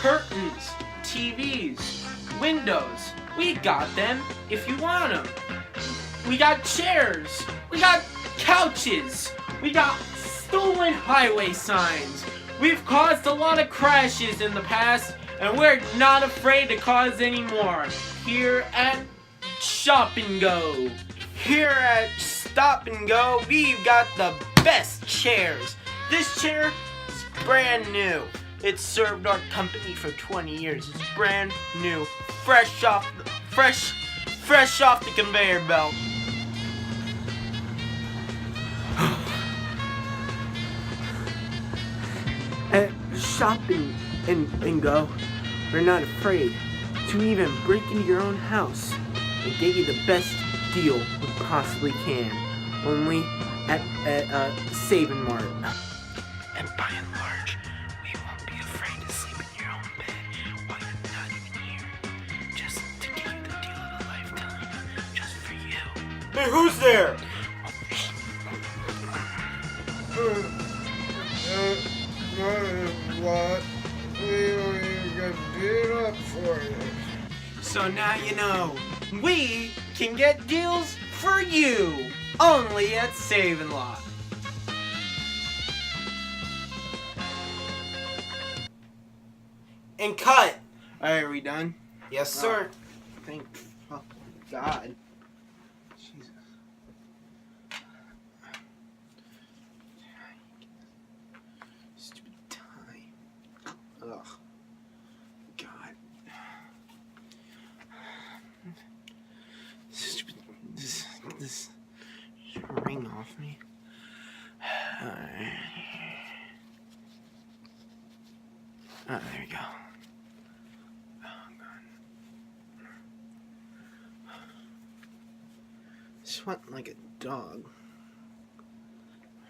curtains, TVs, windows. We got them if you want them. We got chairs. We got couches. We got stolen highway signs. We've caused a lot of crashes in the past, and we're not afraid to cause any more here at Shop and Go. Here at Stop and Go, we've got the best chairs. This chair is brand new. It's served our company for 20 years. It's brand new, fresh off the conveyor belt. At Shop and Go, we're not afraid to even break into your own house and get you the best deal we possibly can. Only at Saving Mart. And by and large, we won't be afraid to sleep in your own bed while you're not even here. Just to give you the deal of a lifetime. Just for you. Hey, who's there? What? We got beat up for it. So now you know, we can get deals for you, only at Saving Lot. And cut. Alright, are we done? Yes, sir. Thank God. Jesus. Stupid tie. Ugh. God. Stupid. This ring off me. Oh, there we go. Oh, God. Just went like a dog.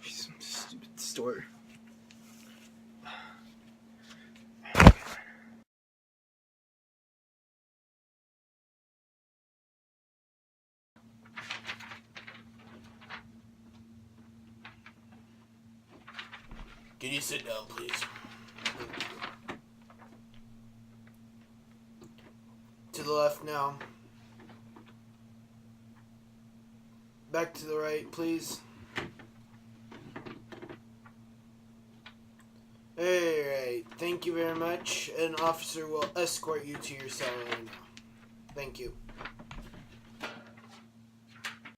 Some stupid store. Can you sit down, please? To the left now. Back to the right, please. Alright, thank you very much. An officer will escort you to your cell right now. Thank you.